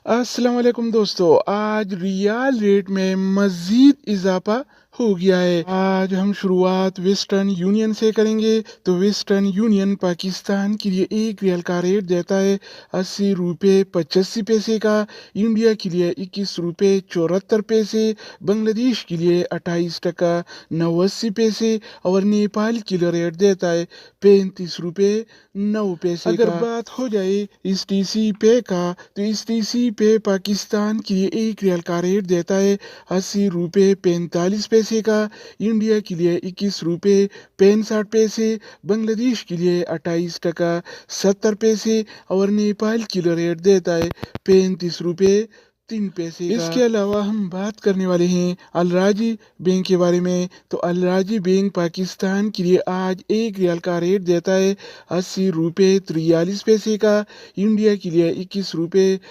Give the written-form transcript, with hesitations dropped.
अस्सलाम वालेकुम दोस्तों, आज रियाल रेट में मज़ीद इजाफा हो गया है। आज हम शुरुआत वेस्टर्न यूनियन से करेंगे। तो वेस्टर्न यूनियन पाकिस्तान के लिए एक रियाल का रेट देता है 80 रुपये 85 पैसे का, इंडिया के लिए 21 रुपये 74 पैसे, बांग्लादेश के लिए 28 टका 89 पैसे और नेपाल के लिए रेट देता है 35 रुपये 9 पैसे अगर बात हो जाए इस टीसी पे का, तो इस टीसी पे पाकिस्तान के लिए एक रियाल का रेट देता है 80 रुपये 45 पैसे का, इंडिया के लिए 21 रुपये 65 पैसे, बांग्लादेश के लिए 28 टका 70 पैसे और नेपाल के लिए रेट देता है 35 रुपये 3 पैसे का। इसके अलावा हम बात करने वाले हैं अल राजी बैंक के बारे में। तो अल राजी बैंक पाकिस्तान के लिए आज एक रियाल का रेट देता है 80 रुपये 43 पैसे का, इंडिया के लिए 21 रुपये